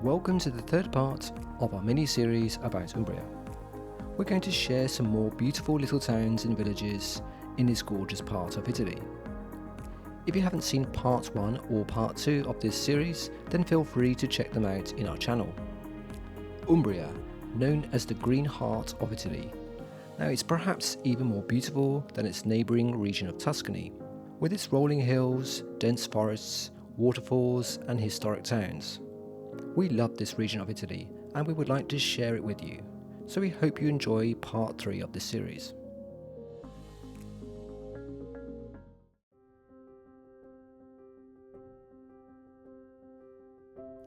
Welcome to the third part of our mini-series about Umbria. We're going to share some more beautiful little towns and villages in this gorgeous part of Italy. If you haven't seen part 1 or part 2 of this series, then feel free to check them out in our channel. Umbria, known as the Green Heart of Italy. Now it's perhaps even more beautiful than its neighbouring region of Tuscany, with its rolling hills, dense forests, waterfalls and historic towns. We love this region of Italy and we would like to share it with you, so we hope you enjoy part 3 of this series.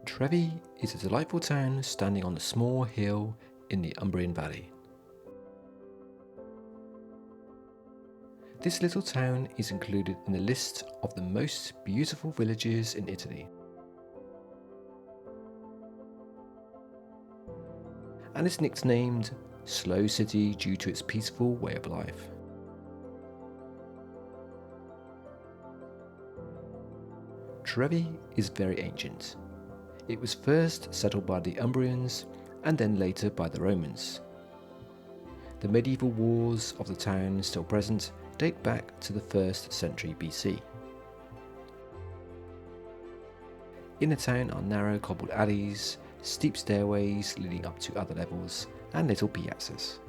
Trevi is a delightful town standing on a small hill in the Umbrian Valley. This little town is included in the list of the most beautiful villages in Italy. And is nicknamed Slow City due to its peaceful way of life. Trevi is very ancient. It was first settled by the Umbrians and then later by the Romans. The medieval walls of the town still present date back to the 1st century BC. In the town are narrow cobbled alleys, steep stairways leading up to other levels, and little piazzas.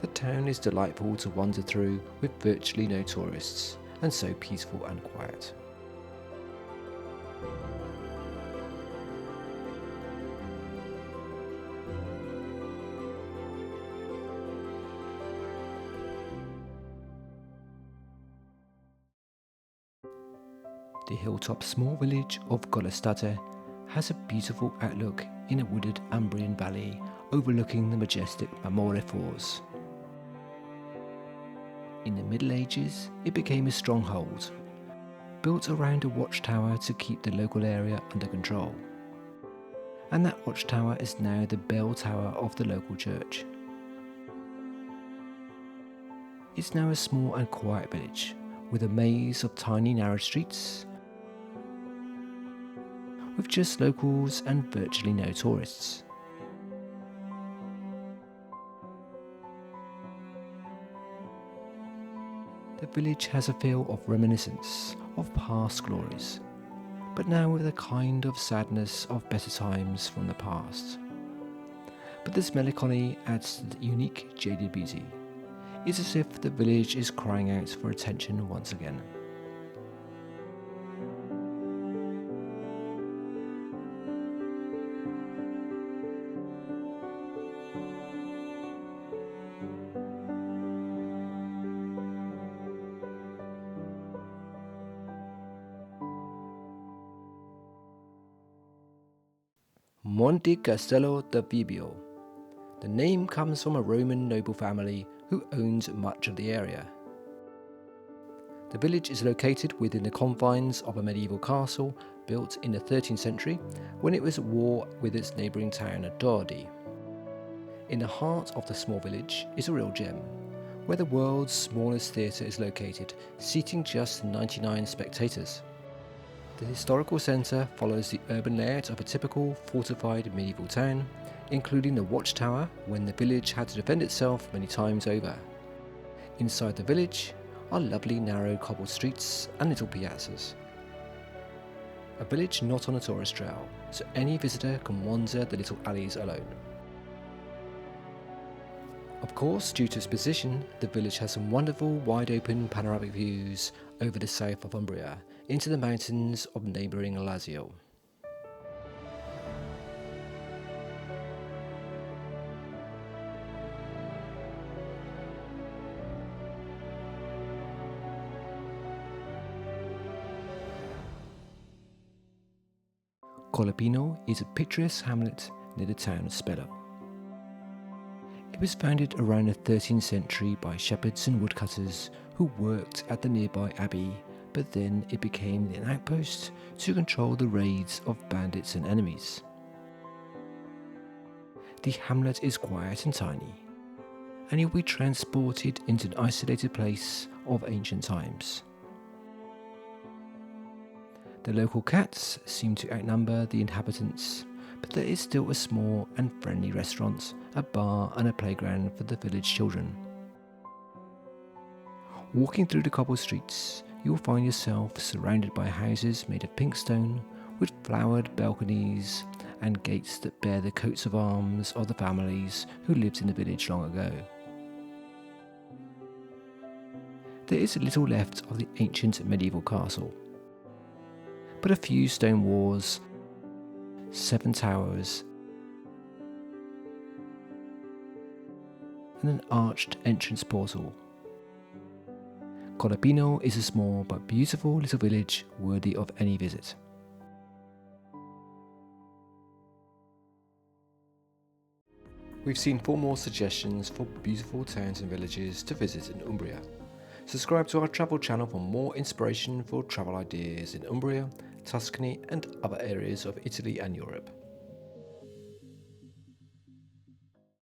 The town is delightful to wander through with virtually no tourists, and so peaceful and quiet. The hilltop small village of Collestatte has a beautiful outlook in a wooded Umbrian valley overlooking the majestic Monte Falls. In the Middle Ages, it became a stronghold, built around a watchtower to keep the local area under control. And that watchtower is now the bell tower of the local church. It's now a small and quiet village with a maze of tiny narrow streets, with just locals and virtually no tourists. The village has a feel of reminiscence of past glories, but now with a kind of sadness of better times from the past. But this melancholy adds to the unique jaded beauty. It's as if the village is crying out for attention once again. Monte Castello de Vibio. The name comes from a Roman noble family who owned much of the area. The village is located within the confines of a medieval castle built in the 13th century when it was at war with its neighbouring town of Trevi. In the heart of the small village is a real gem, where the world's smallest theatre is located, seating just 99 spectators. The historical centre follows the urban layout of a typical fortified medieval town, including the watchtower when the village had to defend itself many times over. Inside the village are lovely narrow cobbled streets and little piazzas. A village not on a tourist trail, so any visitor can wander the little alleys alone. Of course, due to its position, the village has some wonderful wide open panoramic views over the south of Umbria into the mountains of neighbouring Lazio. Collepino is a picturesque hamlet near the town of Castello. It was founded around the 13th century by shepherds and woodcutters who worked at the nearby abbey, but then it became an outpost to control the raids of bandits and enemies. The hamlet is quiet and tiny, and you'll be transported into an isolated place of ancient times. The local cats seem to outnumber the inhabitants, but there is still a small and friendly restaurant, a bar and a playground for the village children. Walking through the cobble streets, you will find yourself surrounded by houses made of pink stone with flowered balconies and gates that bear the coats of arms of the families who lived in the village long ago. There is little left of the ancient medieval castle, but a few stone walls, 7 towers, and an arched entrance portal. Collepino is a small but beautiful little village worthy of any visit. We've seen 4 more suggestions for beautiful towns and villages to visit in Umbria. Subscribe to our travel channel for more inspiration for travel ideas in Umbria, Tuscany and other areas of Italy and Europe.